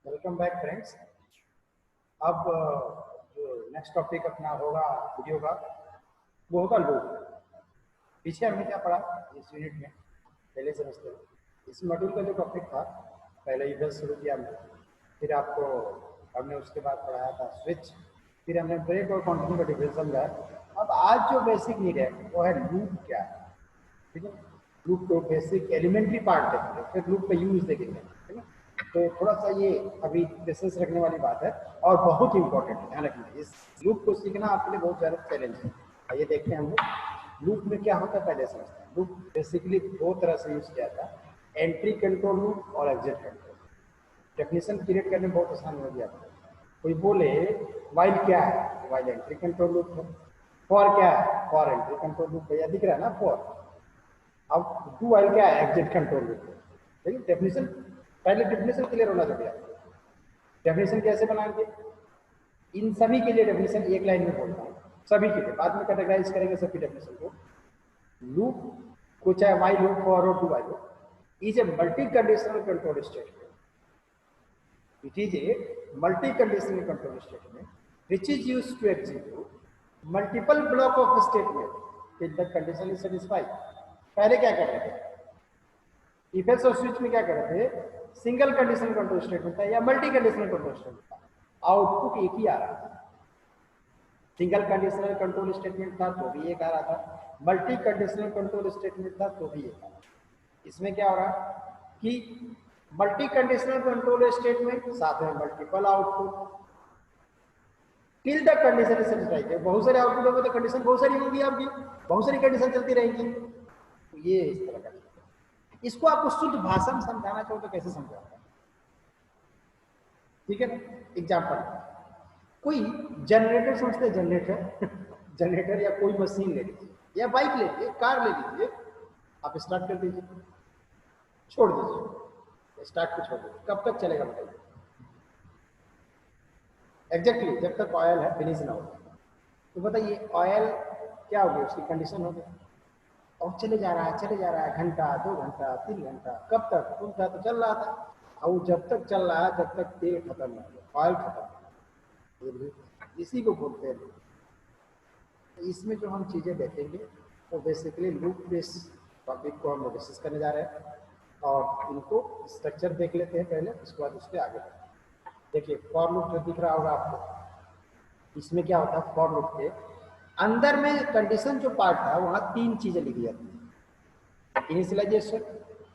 Welcome back friends. अब जो next topic अपना होगा वीडियो का वो होगा लूप। पीछे हमने क्या पढ़ा इस यूनिट में, पहले समझते हैं। इस मॉड्यूल का जो टॉपिक था, पहले यूजर शुरू किया हमने, फिर आपको हमने उसके बाद पढ़ाया था स्विच, फिर हमने ब्रेक और कंटिन्यू का डिफरेंस समझाया। अब आज जो बेसिक नीड है वो है लूप क्या है। ठीक है, लूप को बेसिक एलिमेंट्री पार्ट देखेंगे, फिर लूप का यूज देखेंगे। ठीक है, तो थोड़ा सा ये अभी डिस्कस रखने वाली बात है और बहुत इंपॉर्टेंट है, ध्यान रखना। इस लूप को सीखना आपके लिए बहुत ज़्यादा चैलेंज है। आइए देखते हैं हम लोग लूप में क्या होता है, पहले समझते हैं। लूप बेसिकली दो तरह से यूज किया था, एंट्री कंट्रोल लूप और एग्जिट कंट्रोल। डेफिनेशन क्रिएट करने में बहुत आसान हो गया था। कोई बोले वाइल क्या है, वाइल एंट्री कंट्रोल लूप है। फॉर क्या है, फॉर एंट्री कंट्रोल लूप है, या दिख रहा है ना फॉर। अब डू वाइल क्या है, एग्जिट कंट्रोल लूप है। ठीक है, डेफिनेशन पहले डेफिनेशन क्लियर होना जरूरी है। डेफिनेशन कैसे बनाएंगे, इन सभी के लिए डेफिनेशन एक लाइन में बोलता हूँ, सभी के लिए बाद में कैटेगराइज करेंगे सभी डेफिनेशन को। लूप को चाहे वाइल हो, फॉर हो, डू वाइल हो, is a multi conditional control statement. It is a multi-conditional control statement which is used to execute multiple block of statement till the condition is satisfied. पहले क्या कर रहे थे, इफ एल्स और switch में क्या कर रहे थे, सिंगल कंडीशनल कंट्रोल स्टेटमेंट था या मल्टी कंडीशनल कंट्रोल स्टेटमेंट था, आउटपुट एक ही आ रहा था। सिंगल कंडीशनल कंट्रोल स्टेटमेंट था तो भी एक आ रहा था, मल्टी कंडीशनल कंट्रोल स्टेटमेंट था तो भी एक आ रहा था। इसमें क्या हो रहा कि मल्टी कंडीशनल कंट्रोल स्टेटमेंट साथ में multiple output till the condition satisfied है। बहुत सारे आउटपुट होंगे तो कंडीशन बहुत सारी होंगी, आपकी बहुत सारी कंडीशन चलती रहेंगी। तो ये इस तरह का, इसको आपको शुद्ध भाषा में समझाना चाहो तो कैसे समझाऊंगा। ठीक है, एग्जाम्पल, कोई जनरेटर समझते हैं, जनरेटर जनरेटर या कोई मशीन ले लीजिए या बाइक ले लीजिए, कार ले लीजिए, आप स्टार्ट कर दीजिए, छोड़ दीजिए, स्टार्ट को छोड़ दीजिए, कब तक चलेगा बताइए। एग्जैक्टली जब तक ऑयल है फिनिश ना हो। तो बताइए ऑयल क्या हो गया, उसकी कंडीशन हो गई और चले जा रहा है, चले जा रहा है, घंटा, 2 घंटा, 3 घंटा, कब तक, तुम था तो चल रहा था। और जब तक चल रहा है, जब तक तेल खत्म ना हो, ऑयल खत्म, इसी को बोलते हैं। इसमें जो हम चीजें देखेंगे वो बेसिकली लूप बेस टॉपिक को हम डिस्कस करने जा रहे हैं और इनको स्ट्रक्चर देख लेते हैं पहले, उसके बाद उसके आगे बढ़ते हैं। देखिए फॉर लूप जो दिख रहा होगा आपको, इसमें क्या होता है, फॉर लूप के अंदर में कंडीशन जो पार्ट था वहां 3 चीजें लिखी जाती है, initialization,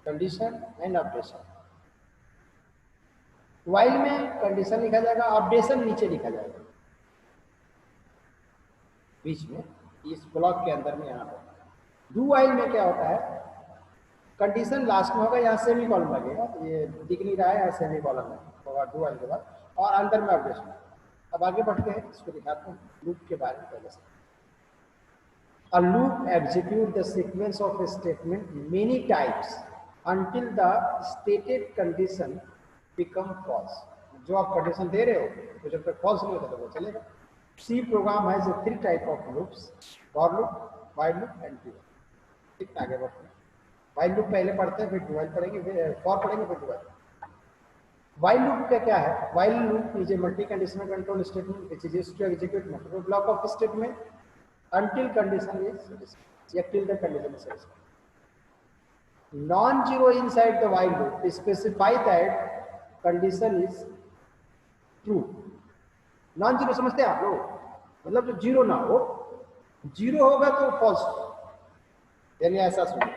condition and updation. While में कंडीशन लिखा जाएगा, अपडेशन नीचे लिखा जाएगा बीच में, इस ब्लॉक के अंदर में यहाँ पर। डू वाइल में क्या होता है, कंडीशन लास्ट में होगा, यहाँ सेमी कॉलम लगेगा, ये दिख नहीं रहा है, यहाँ सेमी कॉलम होगा डू वाइल के बाद, और अंदर में अपडेशन। अब आगे बढ़ते हैं, इसको दिखाते हैं लूप के बारे में पहले से। A loop executes the sequence of a statement many times until the stated condition become false. जो आप कंडीशन दे रहे हो तो जब तक फॉल्स नहीं होता तो वो चलेगा। C program has 3 type of loops: for loop, while loop and do while. ठीक, आगे बढ़ते हैं। while loop पहले पढ़ते हैं, फिर do while पढ़ेंगे, फिर for पढ़ेंगे, फिर do while। while loop का क्या है, while loop is a multi-conditional control statement which is used to execute multiple block of statement until condition is satisfied, till the condition is satisfied. Non-zero inside the while loop specify that condition is true. Non-zero समझते हैं आप लोग, मतलब जो zero ना हो, zero होगा तो फॉल्स, यानी ऐसा सुनो।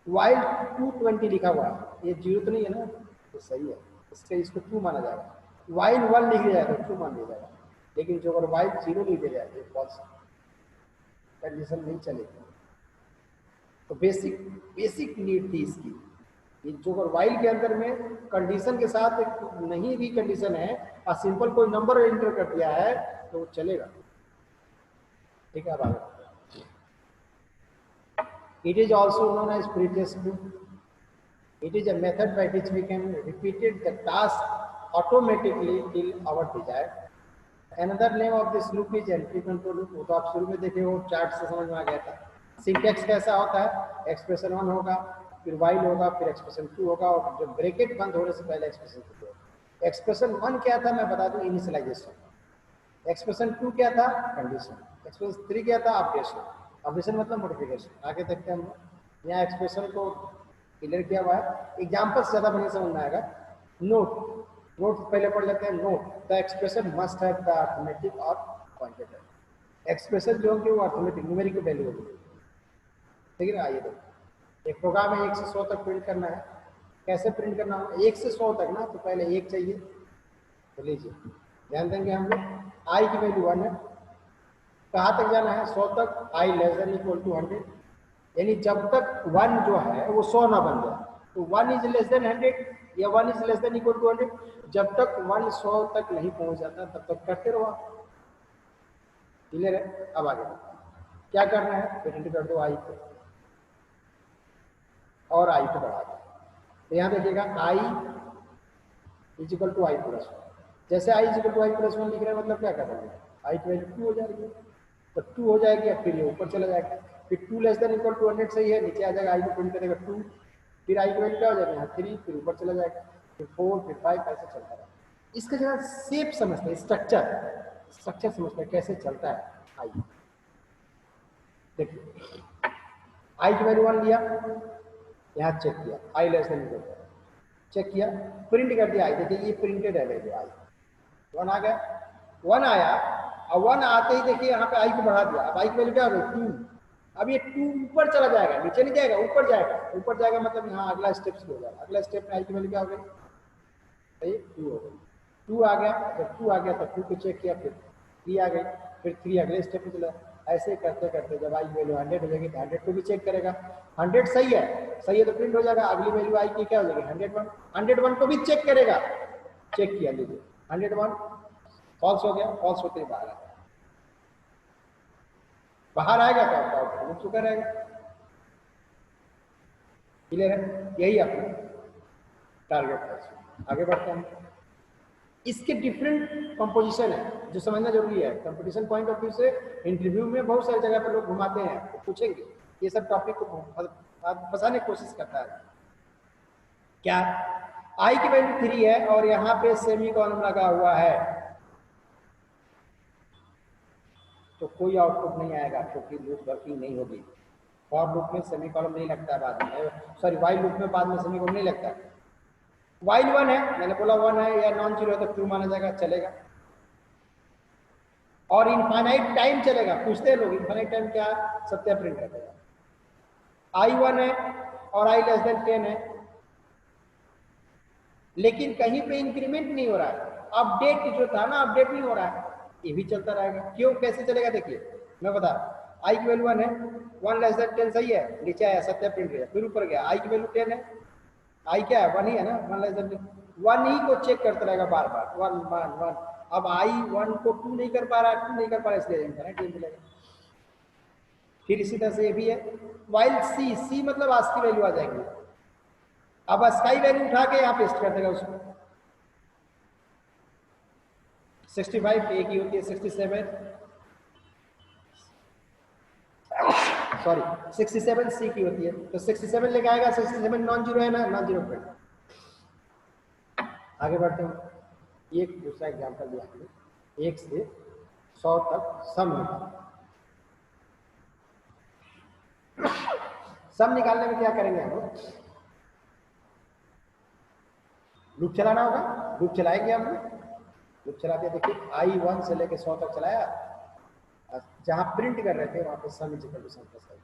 while 220 लिखा हुआ है, ये जीरो तो नहीं है ना, तो सही है, इसके इसको ट्रू माना जाएगा। while 1 लिख दिया जाए तो ट्रू मान लिया जाएगा, लेकिन जो अगर while 0 लिख दिया जाए तो फॉल्स, कंडीशन नहीं चलेगी। तो बेसिक नीड थी इसकी, जो अगर वाइल के अंदर में कंडीशन के साथ नहीं भी कंडीशन है और सिंपल कोई नंबर एंटर कर दिया है तो वो चलेगा। ठीक है, अब आगे। It is also known as previous loop. It is a method by which we can repeated the task automatically till our desired. Another name of this loop is entry control loop। वो तो आप शुरू में देखे हो, chart से समझ में आ गया था। सिंटेक्स कैसा होता है, एक्सप्रेशन 1 होगा, फिर वाइल होगा, फिर एक्सप्रेशन 2 होगा, और जब ब्रैकेट बंद होने से पहले एक्सप्रेशन 2 होगा। एक्सप्रेशन 1 क्या था मैं बता दूं, इनिशियलाइजेशन। एक्सप्रेशन 2 क्या था, कंडीशन। एक्सप्रेशन 3 क्या था, अपडेशन। अपडेशन मतलब मॉडिफिकेशन। आगे देखते हैं हम लोग। यहाँ एक्सप्रेशन को क्लियर किया हुआ है। एग्जाम्पल से ज़्यादा बढ़िया समझ में आएगा। नोट, नोट पहले पढ़ लेते हैं। Note, the expression must have the arithmetic और क्वांटिटेटिव। एक्सप्रेशन जो होगी वो अर्थमेटिक न्यूमेरिकल वैल्यू होगी, ठीक है ना। आइए देखो, एक प्रोग्राम है 1 से 100 तक प्रिंट करना है। कैसे प्रिंट करना होगा, 1 से 100 तक ना, तो पहले 1 चाहिए। तो लीजिए ध्यान देंगे हम लोग, आई की वैल्यू 1 है। कहाँ तक जाना है, 100 तक। आई लेस देन इक्वल टू 100, यानी जब तक 1 जो है वो 100 ना बन जाए। तो 1 इज लेस देन 100 या 1 is less than equal to 100, जब तक 1 100 तक नहीं पहुंच जाता तब तक करते रहो। क्लियर है। अब आगे क्या करना है, प्रिंट कर दो आई को और आई को बढ़ा दो। तो यहाँ देखिएगा I is equal to I plus 1। जैसे I is equal to I plus 1 लिख रहे हैं, मतलब क्या कर रहे हैं, आई की वैल्यू 2 हो जाएगी। तो 2 हो जाएगी, अब फिर ये ऊपर चला जाएगा। फिर 2 लेस देन इक्वल टू 100 सही है, नीचे आ जाएगा, आई को प्रिंट करेगा 2, फिर आई की वैल्यू क्या हो जाएगा यहाँ 3, फिर ऊपर चला जाएगा, फिर 4, फिर 5, ऐसे चलता रहेगा। इसका जरा शेप समझते हैं, स्ट्रक्चर समझते हैं कैसे चलता है आई। देखिए आई की वैल्यू 1 लिया, यहाँ चेक किया, I less than equal to, check किया, प्रिंट कर दिया आई। देखिए ये प्रिंटेड है वैल्यू आई, 1 आ गया। 1 आया, और 1 आते ही देखिए यहाँ पे आई को बढ़ा दिया। अब आई की वैल्यू क्या हो गई 2। अब ये 2 ऊपर चला जाएगा, नीचे नहीं जाएगा, ऊपर जाएगा। ऊपर जाएगा मतलब यहाँ अगला स्टेप शुरू हो जाएगा। अगला स्टेप में आई की वैल्यू क्या हो गई, 2 हो गई। 2 आ गया, जब 2 आ गया तो 2 को चेक किया, फिर 3 आ गई, फिर 3 अगले स्टेप में चला। ऐसे करते करते जब आई की वैल्यू 100 हो जाएगी तो 100 को भी चेक करेगा। 100 सही है तो प्रिंट हो जाएगा। अगली वैल्यू आई की क्या हो जाएगी 101। 101 को भी चेक करेगा, चेक किया, लीजिए 101 फॉल्स हो गया, फॉल्स होते ही बाहर आ गया। बाहर आएगा तो आपका आउटपुट रुक चुका रहेगा। क्लियर है, यही अपना टारगेट है। आगे बढ़ते हैं। इसके डिफरेंट कंपोजिशन है जो समझना जरूरी है। कंपटीशन पॉइंट ऑफ व्यू से इंटरव्यू में बहुत सारी जगह पर लोग घुमाते हैं, तो पूछेंगे ये सब टॉपिक को फंसाने की कोशिश करता है। क्या, आई की वैल्यू 3 है और यहाँ पे सेमी कॉलम लगा हुआ है, तो कोई आउटपुट नहीं आएगा क्योंकि लूप वर्किंग नहीं होगी। फॉर लूप में सेमी कॉलम नहीं लगता बाद में, सॉरी वाइल लूप में बाद में सेमी कॉलम नहीं लगता। वाइल 1 है, मैंने बोला 1 है या नॉन जीरो है तो ट्रू माना जाएगा, चलेगा। और इनफाइनाइट टाइम चलेगा। पूछते हैं लोग इनफाइनाइट टाइम क्या है, सत्या प्रिंट कर देगा। आई 1 है और आई लेस देन 10 है, लेकिन कहीं पे इंक्रीमेंट नहीं हो रहा है। अपडेट जो था ना, अपडेट नहीं हो रहा है, ये भी चलता रहेगा। क्यों, कैसे चलेगा, देखिए मैं बता रहा हूं। आई की वैल्यू 1 है, 1 लेस देन 10 सही है, नीचे आया सत्या प्रिंट किया, फिर ऊपर गया। आई की वैल्यू 10 है, आई क्या है 1 ही है ना, 1 लेस देन 1 ही को चेक करता रहेगा बार बार, 1 1 1। अब आई 1 को 2 नहीं कर पा रहा है, 2 नहीं कर पा रहा है, इसलिए इंफिनिट टाइम मिलेगा। फिर इसी तरह से ये भी है। वाइल सी, सी मतलब आज की वैल्यू आ जाएगी। अब स्काई वैल्यू उठा के यहाँ पेस्ट कर देगा उसको। 65 ए की होती है, 67 सॉरी 67 सी की होती है, तो 67 लेके आएगा। 67 नॉन जीरो है ना, नॉन जीरो प्रिंट। आगे बढ़ते हैं। एक दूसरा एग्जांपल दिया हमने, 1 से 100 तक सम निकाल। सम निकालने में क्या करेंगे हम लोग, लूप चलाना होगा। लूप चलाएंगे हम लोग, लूप चलाते देखिए आई 1 से लेके 100 तक चलाया, जहां प्रिंट कर रहे थे वहां पे sum is equal to sum plus I.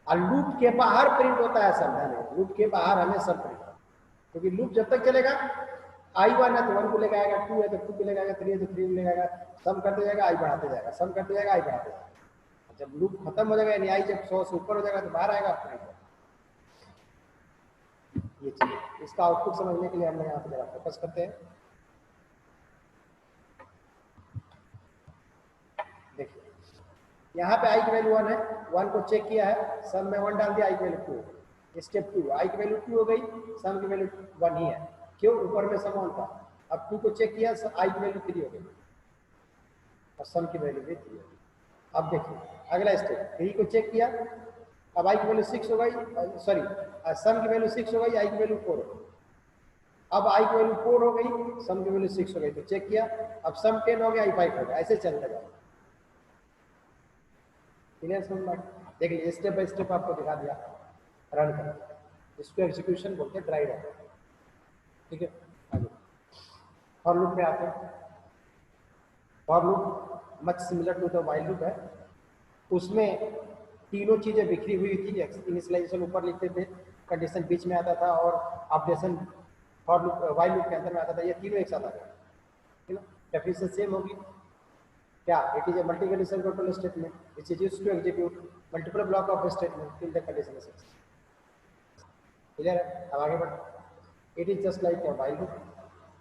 और लूप के बाहर प्रिंट होता है सम, है लूप के बाहर हमें सम प्रिंट होता है, क्योंकि लूप जब तक चलेगा आई 1 है तो 1 को लेकर आएगा, 2 है तो 2 को लेकर आएगा, 3 है तो 3 को लेकर आएगा, सम करते जाएगा, आई बढ़ाते जाएगा, सम करते जाएगा, आई बढ़ाते जाएगा। जब लूप खत्म हो जाएगा, यानी आई जब 100 से ऊपर हो जाएगा तो बाहर आएगा प्रिंट। ये चीज, इसका आउटपुट समझने के लिए हम यहाँ पे जरा फोकस करते हैं। देखिए यहाँ पे आई की वैल्यू 1 है, 1 को चेक किया है, सम में 1 डाल दिया, आई की वैल्यू 2, स्टेप 2, आई की वैल्यू 2 हो गई, सम की वैल्यू 1 ही है, क्यों, ऊपर में सम 1 था। अब 2 को चेक किया, आई की वैल्यू 3 हो गई और सम की वैल्यू भी 3 हो गई। अब देखिए अगला स्टेप, 3 को चेक किया, अब आई की वैल्यू 6 हो गई, सॉरी सम की वैल्यू 6 हो गई, आई की वैल्यू 4 हो गई। अब आई की वैल्यू 4 हो गई, सम की वैल्यू 6 हो गई, तो चेक किया, अब सम 10 हो गया, आई 5 हो गया, ऐसे चलता जाएगा। क्लियर समझ में? देख लीजिए स्टेप बाय स्टेप आपको दिखा दिया रन कर, इसको एग्जीक्यूशन बोलते हैं, ड्राई रन। ठीक है, आगे फॉर लूप पे आते हैं। For loop much similar to the while loop है, उसमें तीनों चीजें बिखरी हुई थी। इनिशियलाइजेशन ऊपर लिखते थे, कंडीशन बीच में आता था और updation for loop while loop के अंदर में आता था, ये तीनों एक साथ आ गए। ठीक है, डेफिनेशन सेम होगी क्या? It is a multi condition control statement which is used to execute multiple block of statement till the condition is successful. Clear है? अब आगे बढ़ते। It is just like a while loop,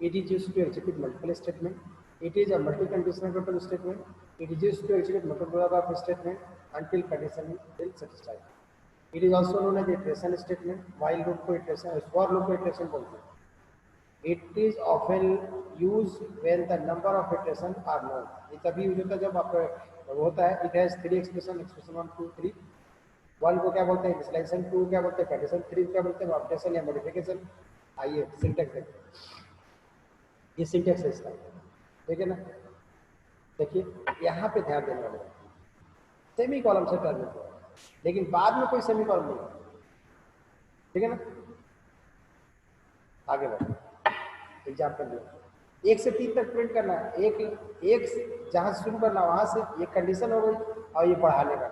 it is used to execute multiple statement, it is a multi-conditional control statement, it is used to execute multiple block of statement until condition is satisfied. It is also known as iteration statement, while loop को iteration, for loop को iteration बोलते हैं। It is often used when the number of iteration are known. ये तभी use होता है जब आप होता है it has 3 expression, expression 1 2 3, 1 को क्या बोलते हैं इनिशियलाइजेशन, 2 क्या बोलते हैं कंडीशन, 3 क्या बोलते हैं अपडेशन या मॉडिफिकेशन। आइए सिंटैक्स देखते हैं, ये सिंटैक्स है इसका। ठीक है ना, देखिए यहाँ पे ध्यान देने वाले सेमी कॉलम से कर देते हैं, लेकिन बाद में कोई सेमी कॉलम नहीं। ठीक है ना, आगे बढ़ो। एग्जाम्पल लिया, 1 से 3 तक प्रिंट करना है, एक जहाँ से शुरू करना वहां से, ये कंडीशन हो गई और ये बढ़ाने का।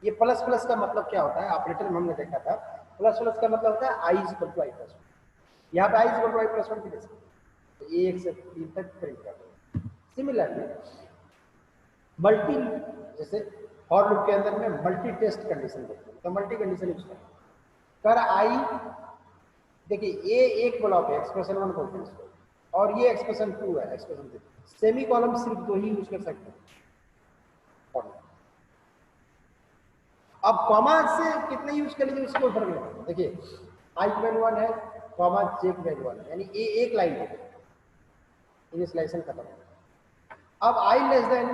ये प्लस प्लस का मतलब क्या होता है, ऑपरेटर में हमने देखा था, प्लस प्लस का मतलब होता है I is equal to I plus 1। यहाँ पे I is equal to I plus 1 की जैसे, तो 1 से 3 तक प्रिंट कर दो। सिमिलरली मल्टी, जैसे फॉर लूप के अंदर में मल्टी टेस्ट कंडीशन देखते हैं, तो मल्टी कंडीशन यूज करें। कर आई, देखिए ये एक ब्लॉक है, एक्सप्रेशन 1 बोलते हैं इसको, और ये एक्सप्रेशन 2 है, एक्सप्रेशन 3। सेमी कॉलम सिर्फ 2 ही यूज कर सकते हैं। अब कॉमा से कितने यूज कर लीजिए उसको फर्क नहीं पड़ता। देखिए आई की वैल्यू 1 है, कॉमा जे की वैल्यू 1 है, यानी ये एक लाइन है, इनिशियलाइजेशन खत्म। अब आई लेस देन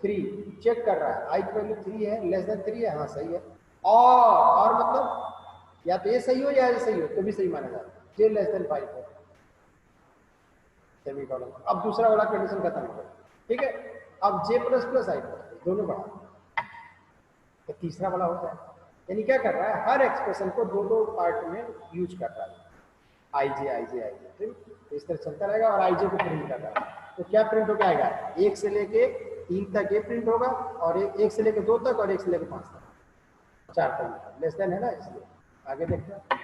3 चेक कर रहा है, आई की वैल्यू 3 है, लेस देन 3 है, हाँ सही है। और मतलब या तो ये सही हो या ये सही हो तो भी सही माना जाता है। जे लेस देन 5 है, सेमी कॉलम। अब दूसरा वाला कंडीशन खत्म हो गया। ठीक है, अब जे प्लस प्लस आई दोनों बढ़ा, तो तीसरा वाला होता है, यानी क्या कर रहा है, हर एक्सप्रेशन को 2-2 पार्ट में यूज कर रहा है, आई जे आई जे आई जे। ठीक, तो इस तरह चलता रहेगा और आई जे को प्रिंट कर रहा है। तो क्या प्रिंट होकर आएगा, 1 से लेके 3 तक ये प्रिंट होगा, और 1 से लेके 2 तक, और 1 से लेके 5 तक, 4 तक लेस देन है ना, इसलिए आगे देखते हैं।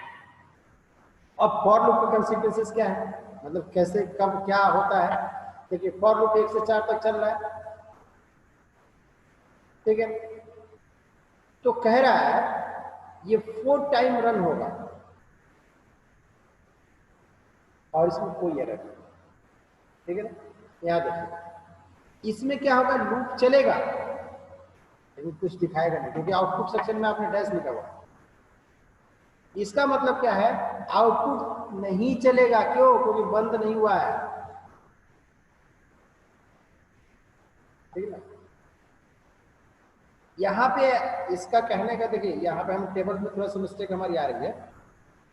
अब फॉर लूप के कंसीक्वेंसेस क्या है, मतलब कैसे कब क्या होता है। देखिए फॉर लूप 1 से 4 तक चल रहा है, ठीक है, तो कह रहा है ये 4 टाइम रन होगा और इसमें कोई एरर नहीं। ठीक है ना, यहां देखिए इसमें क्या होगा, लूप चलेगा लेकिन कुछ दिखाएगा नहीं, क्योंकि आउटपुट सेक्शन में आपने डैश लिखा हुआ। इसका मतलब क्या है, आउटपुट नहीं चलेगा, क्यों, क्योंकि बंद नहीं हुआ है। ठीक है ना, यहाँ पे इसका कहने का, देखिए यहाँ पे हम टेबल में थोड़ा सा मिस्टेक हमारी आ रही है,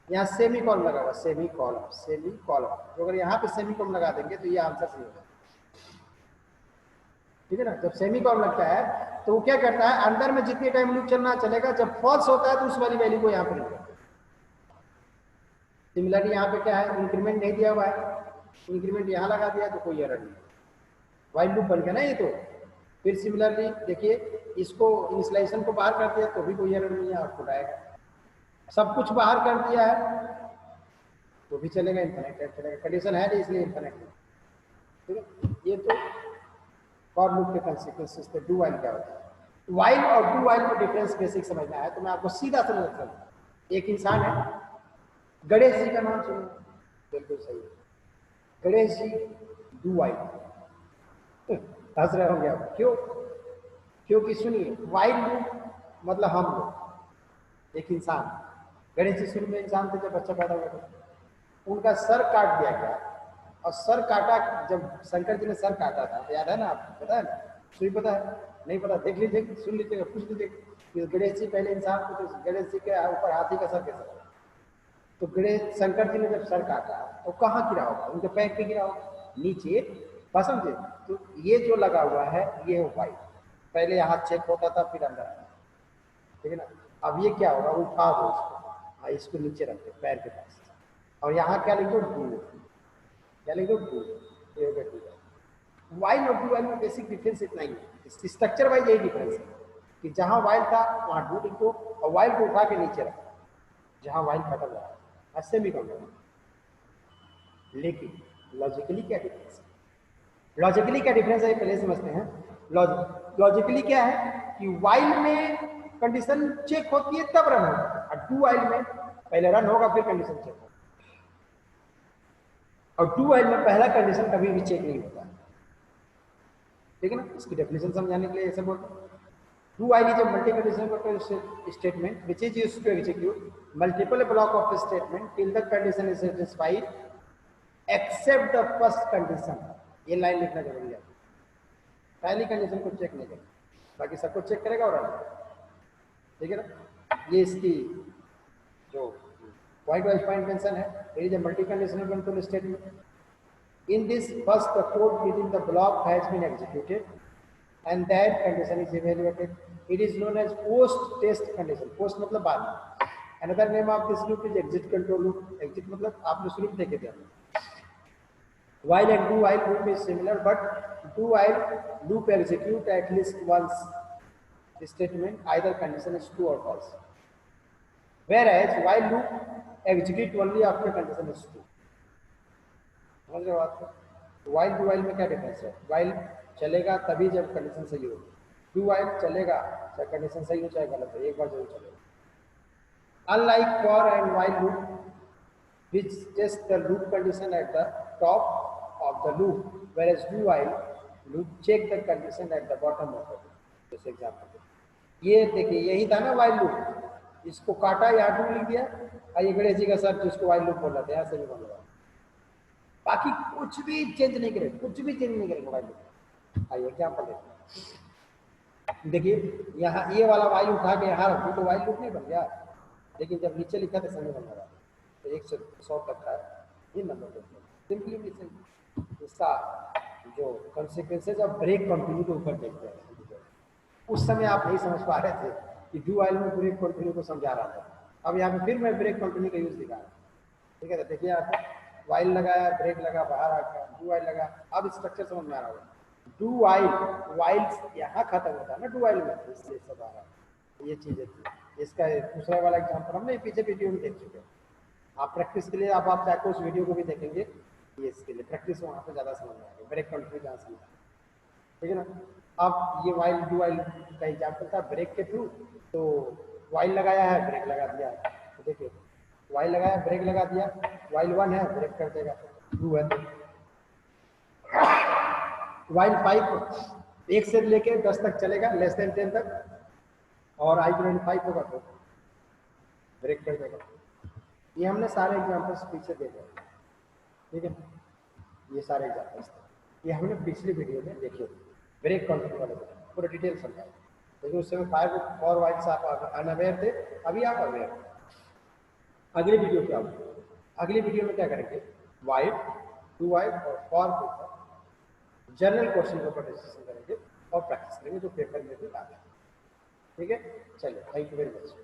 यहाँ सेमी कॉलम लगा हुआ, सेमी कॉलम, सेमी कॉलम, तो अगर यहाँ पे सेमी कॉलम लगा देंगे तो ये आंसर सही होगा। ठीक है ना, जब सेमी कॉलम लगता है तो वो क्या करता है, अंदर में जितनी टाइम लूप चलना चलेगा, जब फॉल्स होता है तो उस वाली वैल्यू को यहाँ पर लिखा। सिमिलरली यहाँ पे क्या है, इंक्रीमेंट नहीं दिया हुआ है, इंक्रीमेंट यहाँ लगा दिया तो कोई एरर नहीं, वाइल लूप बन गया ना ये। तो फिर सिमिलरली देखिए इसको इनिशियलाइजेशन को बाहर कर दिया तो भी कोई एरर नहीं है, आउटपुट आएगा। सब कुछ बाहर कर दिया है तो भी चलेगा, इन्फिनिट चलेगा, कंडीशन है नहीं इसलिए इन्फिनिट। ठीक है, ये तो फॉर लूप के कंसीक्वेंसेस थे। डू वाइल क्या होता है, वाइल और डू वाइल में डिफरेंस बेसिक समझना है तो मैं आपको सीधा समझता हूँ। एक इंसान है, गणेश जी का नाम सुनो, बिल्कुल सही है, गणेश जी डू वाइल। हंस रहे होंगे आप, क्यों, क्योंकि सुनिए वाइल लूप मतलब हम लोग, एक इंसान, गणेश जी शुरू में इंसान थे जब बच्चा पैदा हुआ था, उनका सर काट दिया गया, और सर काटा, जब शंकर जी ने सर काटा था, तो याद है ना आपको, पता है ना, सुई पता है, नहीं पता देख लीजिए, सुन लीजिएगा, पूछ लीजिए कि गणेश जी पहले इंसान थे तो गणेश जी के ऊपर हाथी का सर कैसा था। तो गणेश शंकर जी ने जब सर काटा तो कहाँ गिरा होगा? उनके पैर पे गिरा होगा, नीचे। बात समझे? तो ये जो लगा हुआ है ये है वाइट। पहले यहाँ चेक होता था फिर अंदर आया, ठीक है ना। अब ये क्या होगा, उठा दो इसको, हाँ इसको नीचे रखते पैर के पास, और यहाँ क्या लिख दो? डू। क्या लिख दो? डू। ये हो गया डू। वाइल और डू वाइल में बेसिक डिफरेंस इतना ही है, स्ट्रक्चर वाइज यही डिफरेंस है कि जहाँ वाइल था वहाँ डू लिख दो, और वाइल को उठा के नीचे रखो जहाँ वाइल खत्म रहा है, ऐसे भी कम। लेकिन लॉजिकली क्या डिफरेंस है? लॉजिकली क्या डिफरेंस है पहले समझते हैं। लॉजिकली क्या है कि वाइल में कंडीशन चेक होती है तब रन होगा, और डू वाइल में पहले रन होगा फिर कंडीशन चेक होगा, और डू वाइल में पहला कंडीशन कभी भी चेक नहीं होता, ठीक है ना। इसकी डेफिनेशन समझाने के लिए ऐसे बोलते हैं, do while is a multi condition statement which is used to execute multiple block of statement till the condition is satisfied except the first condition. ये लाइन लिखना जरूरी है, पहली कंडीशन को चेक नहीं करेगा, बाकी सबको चेक करेगा और रन, ठीक है ना। ये इसकी जो पॉइंट वाइज पॉइंट मेंशन है, it is a multi conditional control statement. In this first the code within the block has been executed and that condition is evaluated. It is known as post test condition. Post मतलब बाद में। Another name of this loop is exit control loop. Exit मतलब आप लोग loop देखे थे। While and do while loop is similar, but do while loop execute at least once statement, either condition is true or false. Whereas while loop execute only after condition is true. समझ रहे हो आप? while do while में क्या difference है? while चलेगा तभी जब कंडीशन सही होगी, do while चलेगा चाहे कंडीशन सही हो चाहे गलत हो, एक बार जरूर चलेगा। Unlike for and while loop, which test the loop condition at the top of the loop, whereas do while loop check the condition at the bottom of the loop. जैसे एग्जाम्पल ये देखिए, यही था ना वाइल लूप, इसको काटा यहाँ to लिख दिया, और ये गणेश जी का सर जिसको वाइल लूप बोल रहा था यहाँ से भी बोल रहा, बाकी कुछ भी चेंज नहीं करेगा, कुछ भी चेंज नहीं करेगा वाइल लूप। आइए एग्जाम्पल देखिए, यहाँ ये वाला वाइल उठा के यहाँ रखू तो वाइल लूप नहीं बन गया, लेकिन जब नीचे लिखा था समय बन रहा, तो 1 से 100 तक का ये नंबर सिंपली इसका जो कॉन्सिक्वेंसेज ऑफ ब्रेक कंटिन्यू के ऊपर देखते हैं। उस समय आप नहीं समझ पा रहे थे कि डू वाइल में ब्रेक कंटिन्यू को समझा रहा था, अब यहाँ पे फिर मैं ब्रेक कंटिन्यू का यूज दिखा रहा हूँ, ठीक है। तो देखिए आप वाइल लगाया, ब्रेक लगा, बाहर आ गया, डू वाइल लगा, अब स्ट्रक्चर समझ में आ रहा होगा। डू वाइल, वाइल यहाँ खत्म होता है ना डू वाइल में, इसलिए सब आ रहा है, ये चीजें थी। इसका दूसरा वाला एग्जाम्पल हमने पीछे वीडियो में देख चुके हैं। आप प्रैक्टिस के लिए आप चाहे तो उस वीडियो को भी देखेंगे, ये इसके लिए प्रैक्टिस वहाँ पे ज़्यादा समझ में आएगा, ब्रेक कंट्रोल जहाँ समझ, ठीक है ना। अब ये वाइल डू वाइल का एग्जाम्पल था ब्रेक के थ्रू, तो वाइल लगाया है, ब्रेक लगा दिया, तो देखिए वाइल लगाया, ब्रेक लगा दिया, वाइल 1 है ब्रेक कर देगा, 2 है। वाइल 5 1 से लेके 10 तक चलेगा, लेस देन 10 तक, और आई ग्रेड 5 होगा तो ब्रेक कर देगा। ये हमने सारे एग्जाम्पल्स पीछे देखे, ठीक है। ये सारे एग्जाम्पल्स ये हमने पिछली वीडियो में देखे थे, ब्रेक कंट्रोल वाले पूरा डिटेल समझाया, लेकिन उस समय 5 और वाइल से आप अनअवेयर थे, अभी आप अवेयर। अगली वीडियो क्या होगी? अगली वीडियो में क्या करेंगे? वाइल, टू वाइल और फॉर के ऊपर जनरल क्वेश्चन के ऊपर डिस्कशन करेंगे और प्रैक्टिस करेंगे जो पेपर में भी आता है, ठीक है। चलिए, थैंक यू वेरी मच।